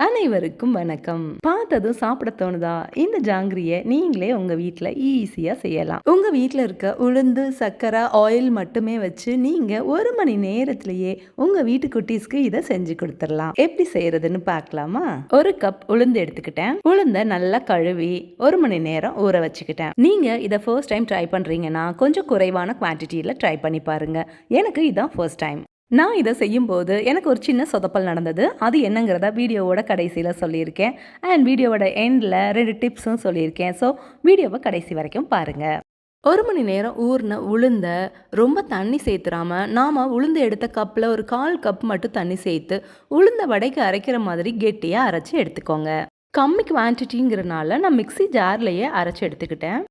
அனைவருக்கும் வணக்கம். பார்த்ததும் சாப்பிட தோணுதா? இந்த ஜாங்கிரிய நீங்களே உங்க வீட்ல ஈஸியா செய்யலாம். உங்க வீட்ல இருக்க உளுந்து, சர்க்கரை, ஆயில் மட்டுமே வச்சு நீங்க 1 மணி நேரத்திலேயே உங்க வீட்டு குட்டீஸ்க்கு இத செஞ்சு குடுத்துறலாம். எப்படி செய்யறதுன்னு பார்க்கலாமா? 1 கப் உளுந்து எடுத்துக்கிட்டேன். உளுந்த நல்லா கழுவி 1 மணி நேரம் ஊற வச்சுக்கிட்டேன். நீங்க இத ஃபர்ஸ்ட் டைம் ட்ரை பண்றீங்கன்னா கொஞ்சம் குறைவான குவான்டிட்டில ட்ரை பண்ணி பாருங்க. எனக்கு இதான் ஃபர்ஸ்ட் டைம். நான் இத செய்யும்போது எனக்கு ஒரு சின்ன சொதப்பல் நடந்தது. அது என்னங்கிறத வீடியோவோட கடைசியில சொல்லியிருக்கேன். அண்ட் வீடியோவோட எண்ட்ல 2 டிப்ஸும் சொல்லியிருக்கேன். ஸோ வீடியோவ கடைசி வரைக்கும் பாருங்க. 1 மணி நேரம் ஊறின உளுந்த ரொம்ப தண்ணி சேர்த்துறாம, நாம உளுந்து எடுத்த கப்ல ஒரு 1/4 கப் மட்டும் தண்ணி சேர்த்து, உளுந்த வடைக்கு அரைக்கிற மாதிரி கெட்டியா அரைச்சு எடுத்துக்கோங்க. கம்மி குவான்டிட்டிங்கிறனால நான் மிக்ஸி ஜார்லயே அரைச்சு எடுத்துக்கிட்டேன்.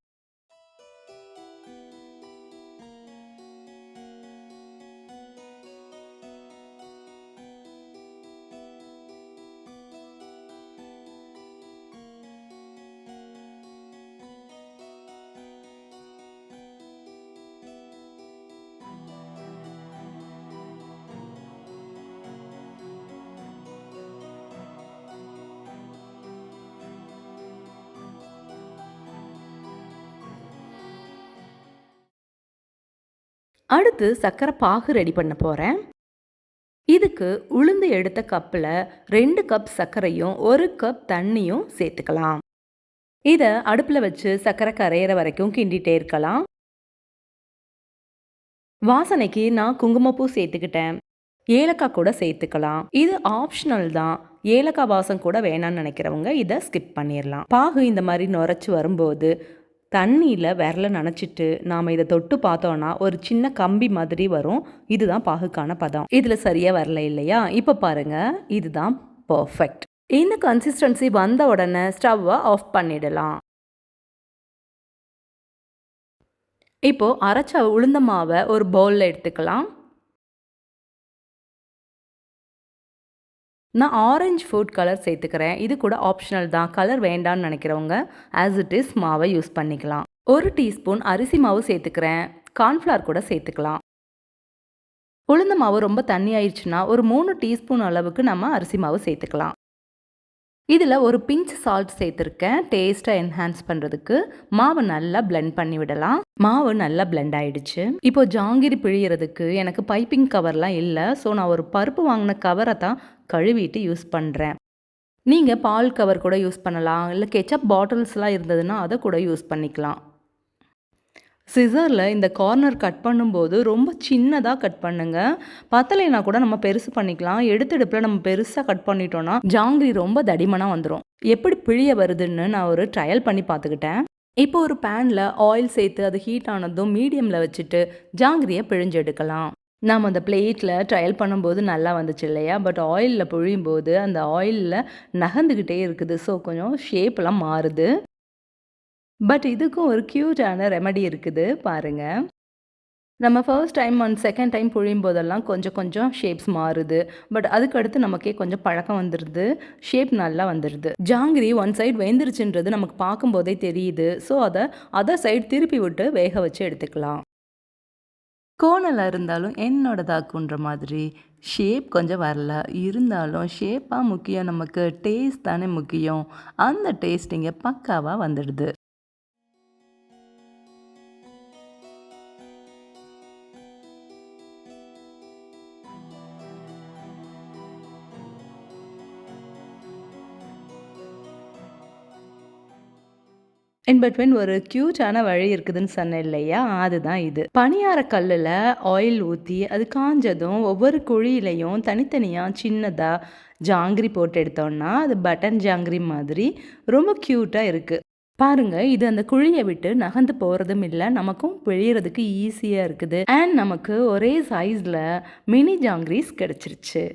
அடுத்து சர்க்கரை பாகு ரெடி பண்ண போறேன். இதுக்கு உளுந்து எடுத்த கப்பில் 2 கப் சர்க்கரையும் 1 கப் தண்ணியும் சேர்த்துக்கலாம். இதை அடுப்பில் வச்சு சர்க்கரை கரையிற வரைக்கும் கிண்டிகிட்டே இருக்கலாம். வாசனைக்கு நான் குங்குமப்பூ சேர்த்துக்கிட்டேன். ஏலக்காய் கூட சேர்த்துக்கலாம். இது ஆப்ஷனல் தான். ஏலக்காய் வாசம் கூட வேணான்னு நினைக்கிறவங்க இதை ஸ்கிப் பண்ணிடலாம். பாகு இந்த மாதிரி நுரைச்சி வரும்போது தண்ணியில் விரல நனைச்சிட்டு நாம் இதை தொட்டு பார்த்தோன்னா ஒரு சின்ன கம்பி மாதிரி வரும். இதுதான் பாகுக்கான பதம். இதில் சரியாக வரல இல்லையா? இப்போ பாருங்கள், இதுதான் பர்ஃபெக்ட். இந்த கன்சிஸ்டன்சி வந்த உடனே ஸ்டவ்வை ஆஃப் பண்ணிடலாம். இப்போ அரைச்ச உளுந்த மாவை ஒரு பவுலில் எடுத்துக்கலாம். நான் ஆரஞ்சு ஃபுட் கலர் சேர்த்துக்கிறேன். இது கூட ஆப்ஷனல் தான். கலர் வேண்டான்னு நினைக்கிறவங்க ஆஸ் இட் இஸ் மாவை யூஸ் பண்ணிக்கலாம். 1 டீஸ்பூன் அரிசி மாவு சேர்த்துக்கிறேன். கார்ன்ஃப்ளவர் கூட சேர்த்துக்கலாம். உளுந்த மாவு ரொம்ப தண்ணி ஆயிடுச்சுன்னா ஒரு 3 டீஸ்பூன் அளவுக்கு நம்ம அரிசி மாவு சேர்த்துக்கலாம். இதில் ஒரு பிஞ்ச் சால்ட் சேர்த்துருக்கேன் டேஸ்ட்டை என்ஹான்ஸ் பண்ணுறதுக்கு. மாவை நல்லா பிளெண்ட் பண்ணி விடலாம். மாவு நல்லா பிளெண்ட் ஆயிடுச்சு. இப்போ ஜாங்கிரி பிழியறதுக்கு எனக்கு பைப்பிங் கவர்லாம் இல்லை. ஸோ நான் ஒரு பருப்பு வாங்கின கவரை தான் கழுவிட்டு யூஸ் பண்ணுறேன். நீங்கள் பால் கவர் கூட யூஸ் பண்ணலாம். இல்லை கெச்சப் பாட்டில்ஸ்லாம் இருந்ததுன்னா அதை கூட யூஸ் பண்ணிக்கலாம். சிசரில் இந்த கார்னர் கட் பண்ணும்போது ரொம்ப சின்னதாக கட் பண்ணுங்க. பத்தலைனா கூட நம்ம பெருசு பண்ணிக்கலாம். எடுத்தெடுப்பில் நம்ம பெருசாக கட் பண்ணிட்டோன்னா ஜாங்கிரி ரொம்ப தடிமனாக வந்துடும். எப்படி பிழிய வருதுன்னு நான் ஒரு ட்ரையல் பண்ணி பார்த்துக்கிட்டேன். இப்போ ஒரு பேனில் ஆயில் சேர்த்து அது ஹீட் ஆனதும் மீடியமில் வச்சுட்டு ஜாங்கிரியை பிழிஞ்சு எடுக்கலாம். நாம் அந்த பிளேட்டில் ட்ரையல் பண்ணும்போது நல்லா வந்துச்சு இல்லையா? பட் ஆயிலில் பிழியும் போது அந்த ஆயிலில் நகர்ந்துக்கிட்டே இருக்குது. ஸோ கொஞ்சம் ஷேப்லாம் மாறுது. பட் இதுக்கும் ஒரு க்யூட்டான ரெமெடி இருக்குது பாருங்க. நம்ம first time and second time புழியும் போதெல்லாம் கொஞ்சம் கொஞ்சம் ஷேப்ஸ் மாறுது. பட் அதுக்கடுத்து நமக்கே கொஞ்சம் பழக்கம் வந்துடுது. ஷேப் நல்லா வந்துடுது. ஜாங்கிரி ஒன் சைடு வெந்துருச்சுன்றது நமக்கு பார்க்கும்போதே தெரியுது. ஸோ அதை அதர் சைடு திருப்பி விட்டு வேக வச்சு எடுத்துக்கலாம். கோணலாக இருந்தாலும் என்னோடதாக்குன்ற மாதிரி ஷேப் கொஞ்சம் வரல. இருந்தாலும் ஷேப்பாக முக்கியம், நமக்கு டேஸ்ட் தானே முக்கியம். அந்த டேஸ்ட் இங்கே பக்காவாக வந்துடுது. இன் பிட்வீன் ஒரு க்யூட்டான வழி இருக்குதுன்னு சொன்னேன் இல்லையா? அதுதான் இது. பணியார கல்லில் ஆயில் ஊற்றி அது காஞ்சதும் ஒவ்வொரு குழியிலையும் தனித்தனியாக சின்னதாக ஜாங்கிரி போட்டு எடுத்தோம்னா அது பட்டன் ஜாங்கிரி மாதிரி ரொம்ப க்யூட்டாக இருக்குது. பாருங்க, இது அந்த குழியை விட்டு நகர்ந்து போகிறதும் இல்லை, நமக்கும் பிழியறதுக்கு ஈஸியாக இருக்குது. அண்ட் நமக்கு ஒரே சைஸில் மினி ஜாங்கிரிஸ் கிடச்சிருச்சு.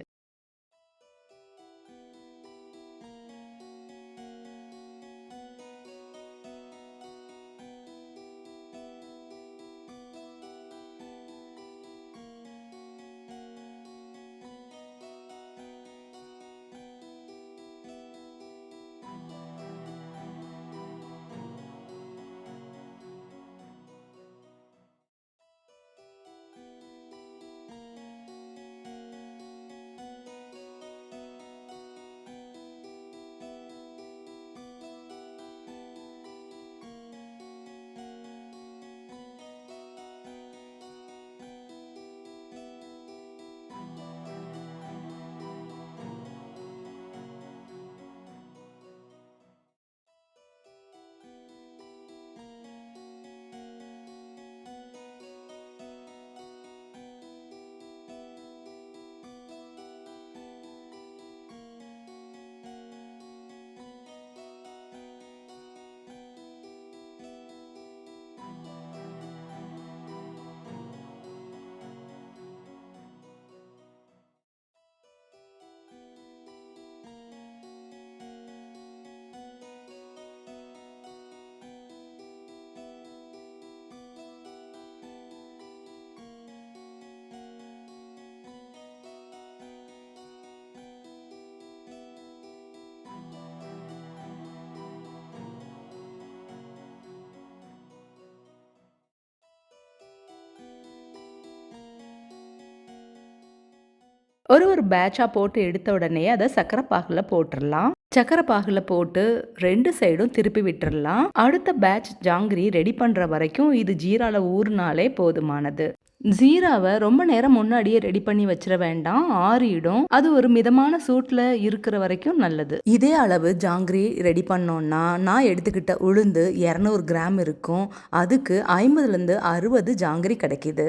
ஒரு பேட்சாக போட்டு எடுத்த உடனே அதை சர்க்கரை பாகில் போட்டுடலாம். சர்க்கரை பாகில் போட்டு 2 சைடும் திருப்பி விட்டுறலாம். அடுத்த பேட்ச் ஜாங்கிரி ரெடி பண்ணுற வரைக்கும் இது ஜீராவில் ஊறினாலே போதுமானது. ஜீராவை ரொம்ப நேரம் முன்னாடியே ரெடி பண்ணி வச்சிட வேண்டாம், ஆறிடும். அது ஒரு மிதமான சூட்டில் இருக்கிற வரைக்கும் நல்லது. இதே அளவு ஜாங்கிரி ரெடி பண்ணோன்னா நான் எடுத்துக்கிட்ட உளுந்து 200 கிராம் இருக்கும். அதுக்கு 50லேருந்து 60 ஜாங்கிரி கிடைக்கிது.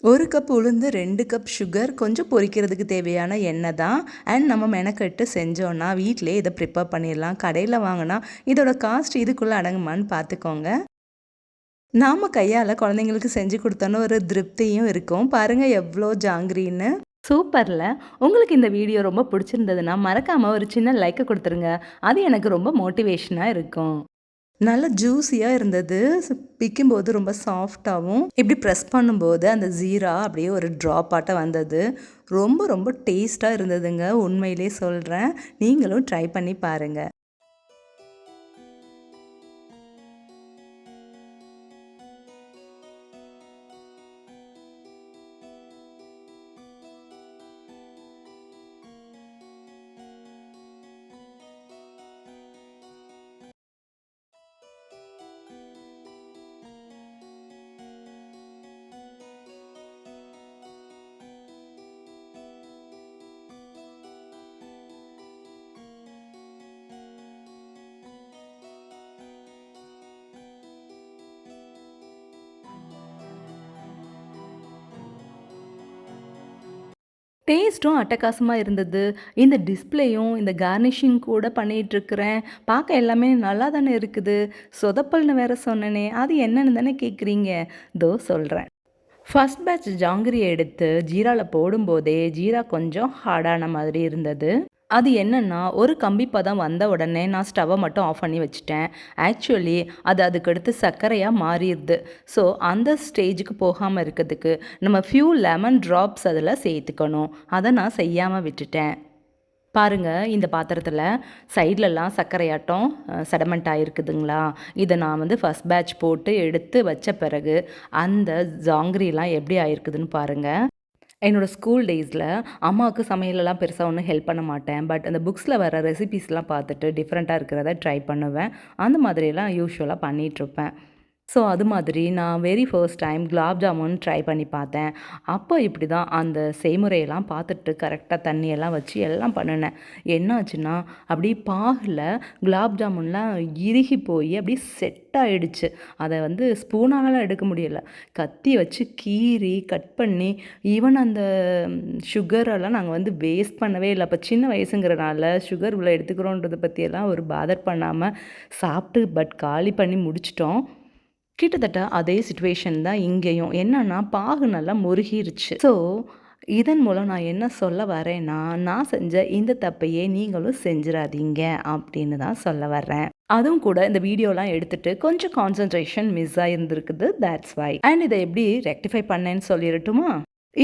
1 கப் உளுந்து, 2 கப் சுகர், கொஞ்சம் பொரிக்கிறதுக்கு தேவையான எண்ணெய் தான். அண்ட் நம்ம மெனக்கெட்டு செஞ்சோன்னா வீட்டிலே இதை ப்ரிப்பேர் பண்ணிடலாம். கடையில் வாங்கினா இதோட காஸ்ட் இதுக்குள்ளே அடங்குமான்னு பார்த்துக்கோங்க. நாம் கையால் குழந்தைங்களுக்கு செஞ்சு கொடுத்தோன்னு ஒரு திருப்தியும் இருக்கும். பாருங்கள் எவ்வளோ ஜாங்கிரின்னு. சூப்பரில். உங்களுக்கு இந்த வீடியோ ரொம்ப பிடிச்சிருந்ததுன்னா மறக்காமல் ஒரு சின்ன லைக்கை கொடுத்துருங்க. அது எனக்கு ரொம்ப மோட்டிவேஷனாக இருக்கும். நல்ல ஜூஸியாக இருந்தது. பிக்கும்போது ரொம்ப சாஃப்டாகவும் இப்படி ப்ரெஸ் பண்ணும்போது அந்த ஜீரா அப்படியே ஒரு ட்ராப்பாட்ட வந்தது. ரொம்ப ரொம்ப டேஸ்ட்டாக இருந்ததுங்க. உண்மையிலே சொல்கிறேன். நீங்களும் ட்ரை பண்ணி பாருங்கள். டேஸ்ட்டும் அட்டகாசமாக இருந்தது. இந்த டிஸ்ப்ளேயும் இந்த கார்னிஷிங் கூட பண்ணிகிட்ருக்கிறேன். பார்க்க எல்லாமே நல்லா தானே இருக்குது. சொதப்பல்னு வேற சொன்னேனே, அது என்னன்னு தானே கேட்குறீங்க. இதோ சொல்கிறேன். ஃபர்ஸ்ட் பேட்ச் ஜாங்கிரியை எடுத்து ஜீராவில் போடும்போதே ஜீரா கொஞ்சம் ஹார்டான மாதிரி இருந்தது. அது என்னென்னா, ஒரு கம்பி பதம் வந்த உடனே நான் ஸ்டவ்வை மட்டும் ஆஃப் பண்ணி வச்சுட்டேன். ஆக்சுவலி அதுக்கடுத்து சர்க்கரையாக மாறிடுது. ஸோ அந்த ஸ்டேஜுக்கு போகாமல் இருக்கிறதுக்கு நம்ம ஃபியூ லெமன் ட்ராப்ஸ் அதில் சேர்த்துக்கணும். அதை நான் செய்யாமல் விட்டுட்டேன். பாருங்கள், இந்த பாத்திரத்தில் சைட்லலாம் சர்க்கரையாட்டம் செடமெண்ட் ஆகிருக்குதுங்களா. இதை நான் ஃபர்ஸ்ட் பேட்ச் போட்டு எடுத்து வச்ச பிறகு அந்த ஜாங்கிரிலாம் எப்படி ஆயிருக்குதுன்னு பாருங்கள். என்னோடய ஸ்கூல் டேஸில் அம்மாவுக்கு சமையலெல்லாம் பெருசாக ஒன்றும் ஹெல்ப் பண்ண மாட்டேன். பட் அந்த புக்ஸில் வர ரெசிபீஸ்லாம் பார்த்துட்டு டிஃப்ரெண்ட்டாக இருக்கிறத ட்ரை பண்ணுவேன். அந்த மாதிரியெல்லாம் யூஷுவலாக பண்ணிகிட்ருப்பேன். ஸோ அது மாதிரி நான் very first time gulab jamun try பண்ணி பார்த்தேன். அப்போ இப்படி தான் அந்த செய்முறையெல்லாம் பார்த்துட்டு கரெக்டாக தண்ணியெல்லாம் வச்சு எல்லாம் பண்ணினேன். என்னாச்சுன்னா அப்படி பாகில் குலாப் ஜாமுன்லாம் இறுகி போய் அப்படி செட் ஆகிடுச்சு. அதை ஸ்பூனாலலாம் எடுக்க முடியலை. கத்தி வச்சு கீறி கட் பண்ணி ஈவன் அந்த சுகரெல்லாம் நாங்கள் வேஸ்ட் பண்ணவே இல்லை. அப்போ சின்ன வயசுங்கிறனால சுகர் இவ்வளோ எடுத்துக்கிறோன்றதை பற்றியெல்லாம் ஒரு பாதர் பண்ணாமல் சாப்பிட்டு பட் காலி பண்ணி முடிச்சிட்டோம். கிட்டத்தட்ட அதே சிச்சுவேஷன் தான் இங்கேயும். என்னன்னா பாகு நல்லா முருகிருச்சு. ஸோ இதன் மூலம் நான் என்ன சொல்ல வரேன்னா, நான் செஞ்ச இந்த தப்பையே நீங்களும் செஞ்சிடாதீங்க அப்படின்னு தான் சொல்ல வர்றேன். அதுவும் கூட இந்த வீடியோலாம் எடுத்துட்டு கொஞ்சம் கான்சன்ட்ரேஷன் மிஸ் ஆகிருந்துருக்குது. That's why. அண்ட் இதை எப்படி ரெக்டிஃபை பண்ணேன்னு சொல்லிடட்டுமா?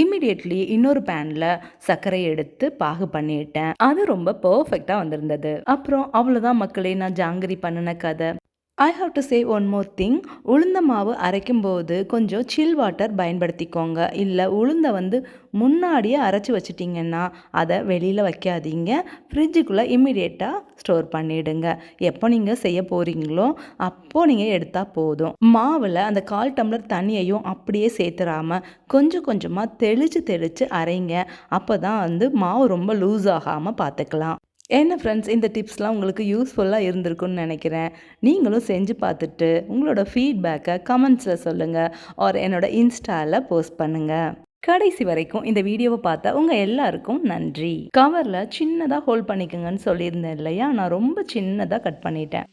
இம்மிடியட்லி இன்னொரு பேனில் சர்க்கரை எடுத்து பாகு பண்ணிட்டேன். அது ரொம்ப பர்ஃபெக்டாக வந்திருந்தது. அப்புறம் அவ்வளோதான் மக்களே, நான் ஜாங்கிரி பண்ணின கதை. I have to say one more thing. உளுந்த மாவு அரைக்கும்போது கொஞ்சம் சில் வாட்டர் பயன்படுத்திக்கோங்க. இல்லை உளுந்தை முன்னாடியே அரைச்சி வச்சிட்டிங்கன்னா அதை வெளியில் வைக்காதீங்க. ஃப்ரிட்ஜுக்குள்ளே இம்மிடியேட்டாக ஸ்டோர் பண்ணிவிடுங்க. எப்போ நீங்கள் செய்ய போகிறீங்களோ அப்போது நீங்கள் எடுத்தால் போதும். மாவில் அந்த 1/4 டம்ளர் தண்ணியையும் அப்படியே சேர்த்துறாமல் கொஞ்சம் கொஞ்சமாக தெளித்து அரைங்க. அப்போ தான் மாவு ரொம்ப லூஸ் ஆகாமல் பார்த்துக்கலாம். என்ன ஃப்ரெண்ட்ஸ், இந்த டிப்ஸ்லாம் உங்களுக்கு யூஸ்ஃபுல்லாக இருந்திருக்குன்னு நினைக்கிறேன். நீங்களும் செஞ்சு பார்த்துட்டு உங்களோட ஃபீட்பேக்கை கமெண்ட்ஸில் சொல்லுங்கள். ஆர் என்னோட இன்ஸ்டாவில் போஸ்ட் பண்ணுங்கள். கடைசி வரைக்கும் இந்த வீடியோவை பார்த்தா உங்கள் எல்லாருக்கும் நன்றி. கவரில் சின்னதாக ஹோல்ட் பண்ணிக்கோங்கன்னு சொல்லியிருந்தேன் இல்லையா, நான் ரொம்ப சின்னதாக கட் பண்ணிட்டேன்.